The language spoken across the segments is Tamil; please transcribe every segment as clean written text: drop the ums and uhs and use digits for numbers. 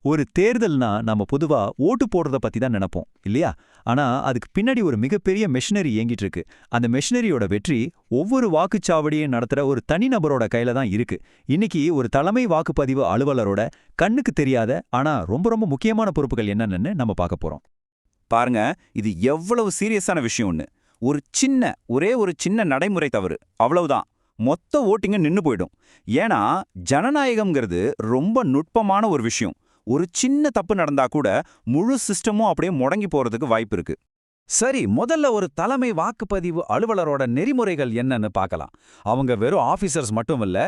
ஒரு தேர்தல்னா நம்ம பொதுவா ஓட்டு போடுறத பத்தி தான் நினைப்போம் இல்லையா? ஆனா அதுக்கு பின்னாடி ஒரு மிகப்பெரிய மெஷினரி இயங்கிட்டு இருக்கு. அந்த மெஷினரியோட வெற்றி ஒவ்வொரு வாக்குச்சாவடியும் நடத்துற ஒரு தனிநபரோட கையில தான் இருக்கு. இன்னைக்கு ஒரு தலைமை வாக்குப்பதிவு அலுவலரோட கண்ணுக்கு தெரியாத ஆனா ரொம்ப ரொம்ப முக்கியமான பொறுப்புகள் என்னன்னு நம்ம பார்க்க போறோம். பாருங்க, இது எவ்வளவு சீரியஸான விஷயம்னு. ஒரே ஒரு சின்ன நடைமுறை தவறு அவ்வளவுதான் மொத்த ஓட்டிங்க நின்னு போயிடும். ஏன்னா ஜனநாயகம்ங்கிறது ரொம்ப நுட்பமான ஒரு விஷயம். ஒரு சின்ன தப்பு நடந்தா கூட முழு சிஸ்டமும் அப்படியே முடங்கி போறதுக்கு வாய்ப்பு இருக்கு. சரி, முதல்ல ஒரு தலைமை வாக்குப்பதிவு அலுவலரோட நெறிமுறைகள் என்னன்னு பார்க்கலாம். அவங்க வெறும் ஆபீசர்ஸ் மட்டும் இல்ல,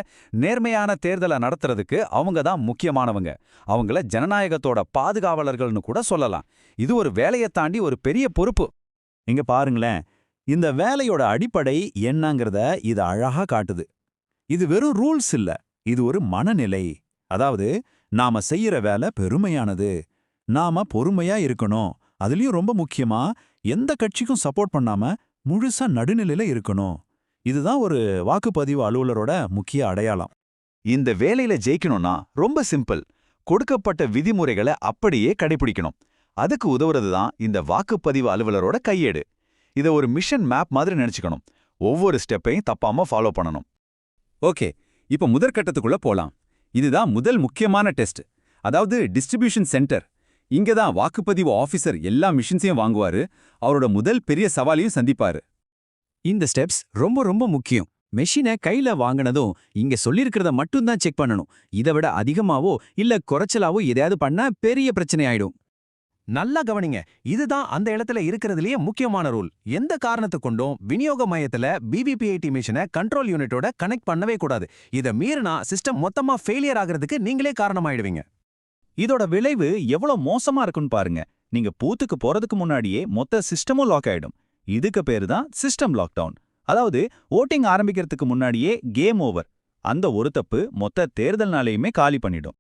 நேர்மையான தேர்தலை நடத்துறதுக்கு அவங்க தான் முக்கியமானவங்க. அவங்கள ஜனநாயகத்தோட பாதுகாவலர்கள்னு கூட சொல்லலாம். இது ஒரு வேலையை தாண்டி ஒரு பெரிய பொறுப்பு. இங்க பாருங்களேன், இந்த வேலையோட அடிப்படை என்னங்கிறத இது அழகா காட்டுது. இது வெறும் ரூல்ஸ் இல்ல, இது ஒரு மனநிலை. அதாவது நாம செய்யற வேலை பெருமையானது, நாம பொறுமையா இருக்கணும், அதுலயும் ரொம்ப முக்கியமா எந்த கட்சிக்கும் சப்போர்ட் பண்ணாம முழுசா நடுநிலையில இருக்கணும். இதுதான் ஒரு வாக்குப்பதிவு அலுவலரோட முக்கிய அடையாளம். இந்த வேலையில ஜெயிக்கணும்னா ரொம்ப சிம்பிள். கொடுக்கப்பட்ட விதிமுறைகளை அப்படியே கடைபிடிக்கணும். அதுக்கு உதவுறது தான் இந்த வாக்குப்பதிவு அலுவலரோட கையேடு. இதை ஒரு மிஷன் மேப் மாதிரி நினைச்சுக்கணும். ஒவ்வொரு ஸ்டெப்பையும் தப்பாம ஃபாலோ பண்ணணும். ஓகே, இப்ப முதற்கட்டத்துக்குள்ள போலாம். இதுதான் முதல் முக்கியமான டெஸ்ட், அதாவது டிஸ்ட்ரிபியூஷன் சென்டர். இங்க தான் வாக்குப்பதிவு ஆஃபீஸர் எல்லா மிஷின்ஸையும் வாங்குவாரு, அவரோட முதல் பெரிய சவாலையும் சந்திப்பாரு. இந்த ஸ்டெப்ஸ் ரொம்ப ரொம்ப முக்கியம். மெஷினை கையில வாங்கினதும் இங்க சொல்லியிருக்கிறத மட்டும்தான் செக் பண்ணணும். இதை விட அதிகமாவோ இல்ல குறைச்சலாவோ எதையாவது பண்ணா பெரிய பிரச்சனை ஆயிடும். நல்லா கவனிங்க, இதுதான் அந்த இடத்துல இருக்கிறதுலயே முக்கியமான ரூல். எந்த காரணத்தை கொண்டும் விநியோக மையத்துல பிவிபிஐடி மிஷினை கண்ட்ரோல் யூனிட்டோட கனெக்ட் பண்ணவே கூடாது. இதை மீறினா சிஸ்டம் மொத்தமா ஃபெயிலியர் ஆகிறதுக்கு நீங்களே காரணமாயிடுவீங்க. இதோட விளைவு எவ்வளவு மோசமா இருக்குன்னு பாருங்க. நீங்க பூத்துக்கு போறதுக்கு முன்னாடியே மொத்த சிஸ்டமும் லாக் ஆயிடும். இதுக்கு பேரு தான் சிஸ்டம் லாக்டவுன். அதாவது ஓட்டிங் ஆரம்பிக்கிறதுக்கு முன்னாடியே கேம் ஓவர். அந்த ஒரு தப்பு மொத்த தேர்தல் நாளையுமே காலி பண்ணிடும்.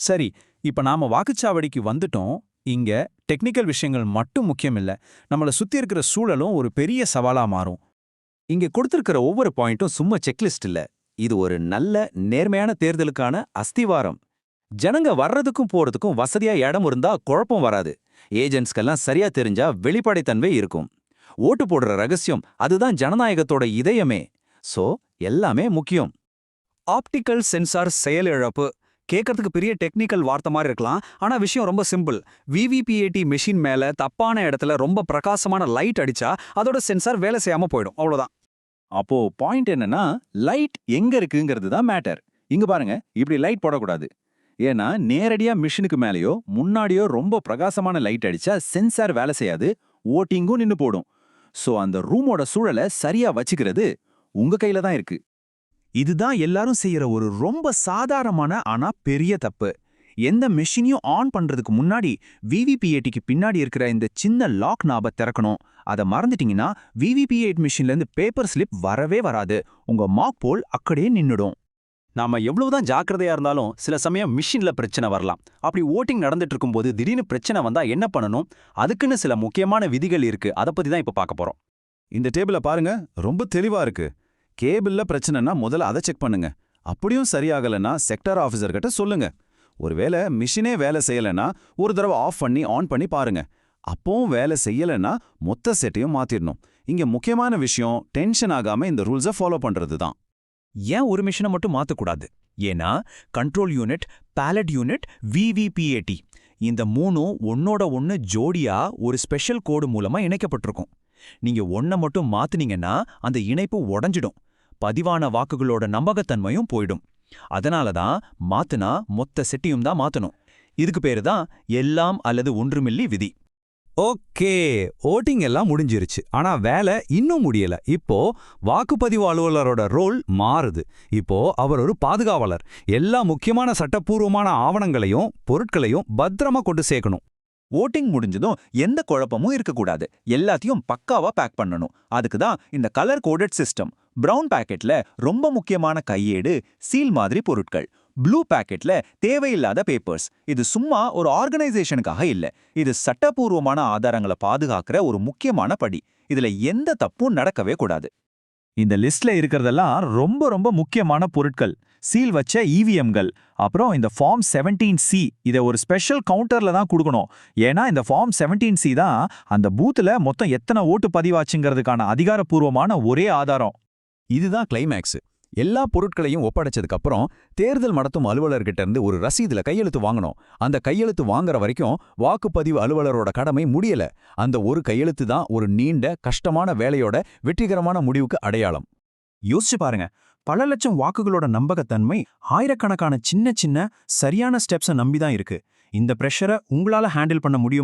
சரி, இப்ப நாம வாக்குச்சாவடிக்கு வந்துட்டோம். இங்க டெக்னிக்கல் விஷயங்கள் மட்டும் முக்கியம் இல்ல, நம்மள சுத்தி இருக்கிற சூழலும் ஒரு பெரிய சவாலா மாறும். இங்க கொடுத்திருக்கிற ஒவ்வொரு பாயிண்ட்டும் சும்மா செக்லிஸ்ட் இல்ல, இது ஒரு நல்ல நேர்மையான தேர்தலுக்கான அஸ்திவாரம். ஜனங்க வர்றதுக்கும் போறதுக்கும் வசதியா இடம் இருந்தா குழப்பம் வராது. ஏஜென்ட்ஸ்கெல்லாம் சரியா தெரிஞ்சா வெளிப்படைத்தன்மை இருக்கும். ஓட்டு போடுற ரகசியம் அதுதான் ஜனநாயகத்தோட இதயமே. சோ எல்லாமே முக்கியம். ஆப்டிக்கல் சென்சார் செயலிழப்பு கேட்கறதுக்கு பெரிய டெக்னிக்கல் வார்த்தை மாதிரி இருக்கலாம். ஆனா விஷயம் ரொம்ப சிம்பிள். விவிபிஏடி மெஷின் மேல தப்பான இடத்துல ரொம்ப பிரகாசமான லைட் அடிச்சா அதோட சென்சார் வேலை செய்யாம போயிடும், அவ்வளவுதான். அப்போ பாயிண்ட் என்னன்னா, லைட் எங்க இருக்குங்கிறது தான் மேட்டர். இங்க பாருங்க, இப்படி லைட் போடக்கூடாது. ஏன்னா நேரடியா மிஷினுக்கு மேலேயோ முன்னாடியோ ரொம்ப பிரகாசமான லைட் அடிச்சா சென்சார் வேலை செய்யாது, ஓட்டிங்கும் நின்னு போடும். சோ அந்த ரூமோட சூழலை சரியா வச்சுக்கிறது உங்க கையில தான் இருக்கு. இதுதான் எல்லாரும் செய்யற ஒரு ரொம்ப சாதாரணமான ஆனா பெரிய தப்பு. எந்த மெஷினையும் ஆன் பண்றதுக்கு முன்னாடி விவிபிஏடிக்கு பின்னாடி இருக்கிற இந்த சின்ன லாக் நாபை திறக்கணும். அதை மறந்துட்டீங்கன்னா விவிபிஏடி மிஷின்ல இருந்து பேப்பர் ஸ்லிப் வரவே வராது. உங்க மாக் போல் அக்கடே நின்னுடும். நாம எவ்வளவுதான் ஜாக்கிரதையா இருந்தாலும் சில சமயம் மிஷின்ல பிரச்சனை வரலாம். அப்படி ஓட்டிங் நடந்துட்டு இருக்கும்போது திடீர்னு பிரச்சனை வந்தா என்ன பண்ணணும்? அதுக்குன்னு சில முக்கியமான விதிகள் இருக்கு. அதை பத்தி தான் இப்ப பார்க்க போறோம். இந்த டேபிள பாருங்க, ரொம்ப தெளிவா இருக்கு. கேபிள்ல பிரச்சனைனா முதல்ல அதை செக் பண்ணுங்க. அப்படியும் சரியாகலன்னா செக்டர் ஆஃபீஸர் கிட்ட சொல்லுங்க. ஒருவேளை மிஷினே வேலை செய்யலைன்னா ஒரு தடவை ஆஃப் பண்ணி ஆன் பண்ணி பாருங்க. அப்பவும் வேலை செய்யலைன்னா மொத்த செட்டையும் மாத்திடணும். இங்க முக்கியமான விஷயம் டென்ஷன் ஆகாம இந்த ரூல்ஸை ஃபாலோ பண்றது தான். ஏன் ஒரு மிஷினை மட்டும் மாத்தக்கூடாது? ஏன்னா control unit, ballot unit, VVPAT இந்த மூணும் ஒன்னோட ஒன்னு ஜோடியா ஒரு ஸ்பெஷல் கோடு மூலமா இணைக்கப்பட்டிருக்கும். நீங்க ஒன்ன மட்டும் மாத்துனீங்கன்னா அந்த இணைப்பு உடைஞ்சிடும். பதிவான வாக்குகளோட நம்பகத்தன்மையும் போயிடும். அதனாலதான் மாத்துனா மொத்த செட்டியும் தான் மாத்தணும். இதுக்கு பேரு தான் எல்லாம் அல்லது ஒன்றுமில்லி விதி. ஓகே, ஓட்டிங் எல்லாம் முடிஞ்சிருச்சு. ஆனா வேலை இன்னும் முடியல. இப்போ வாக்குப்பதிவு அலுவலரோட ரோல் மாறுது. இப்போ அவர் ஒரு பாதுகாவலர். எல்லா முக்கியமான சட்டப்பூர்வமான ஆவணங்களையும் பொருட்களையும் பத்திரமா கொண்டு சேர்க்கணும். ஓட்டிங் முடிஞ்சதும் எந்த குழப்பமும் இருக்கக்கூடாது. எல்லாத்தையும் பக்காவா பேக் பண்ணணும். அதுக்கு தான் இந்த கலர் கோடட் சிஸ்டம். பிரவுன் பாக்கெட்ல ரொம்ப முக்கியமான கையேடு, சீல் மாதிரி பொருட்கள். ப்ளூ பாக்கெட்ல தேவையில்லாத பேப்பர்ஸ். இது சும்மா ஒரு ஆர்கனைசேஷனுக்காக இல்ல, இது சட்டப்பூர்வமான ஆதாரங்களை பாதுகாக்கிற ஒரு முக்கியமான படி. இதுல எந்த தப்பும் நடக்கவே கூடாது. இந்த லிஸ்ட்ல இருக்கிறதெல்லாம் ரொம்ப ரொம்ப முக்கியமான பொருட்கள். சீல் வச்ச இவிஎம்கள். அப்புறம் இந்த ஃபார்ம் 17C இதை ஒரு ஸ்பெஷல் கவுண்டர்ல தான் கொடுக்கணும். ஏன்னா இந்த ஃபார்ம் 17C தான் அந்த பூத்துல மொத்தம் எத்தனை ஓட்டு பதிவாச்சுங்கிறதுக்கான அதிகாரப்பூர்வமான ஒரே ஆதாரம். இதுதான் கிளைமேக்ஸ். எல்லா பொருட்களையும் ஒப்படைச்சதுக்கு அப்புறம் தேர்தல் நடத்தும் அலுவலர்கிட்ட இருந்து ஒரு ரசீதுல கையெழுத்து வாங்கணும். அந்த கையெழுத்து வாங்குற வரைக்கும் வாக்குப்பதிவு அலுவலரோட கடமை முடியல. அந்த ஒரு கையெழுத்து தான் ஒரு நீண்ட கஷ்டமான வேலையோட வெற்றிகரமான முடிவுக்கு அடையாளம். யோசிச்சு பாருங்க, பல லட்சம் வாக்குகளோட நம்பகத்தன்மை ஆயிரக்கணக்கான சின்ன சின்ன சரியான ஸ்டெப்ஸை நம்பி தான் இருக்கு. இந்த பிரஷரை உங்களால ஹேண்டில் பண்ண முடியும்?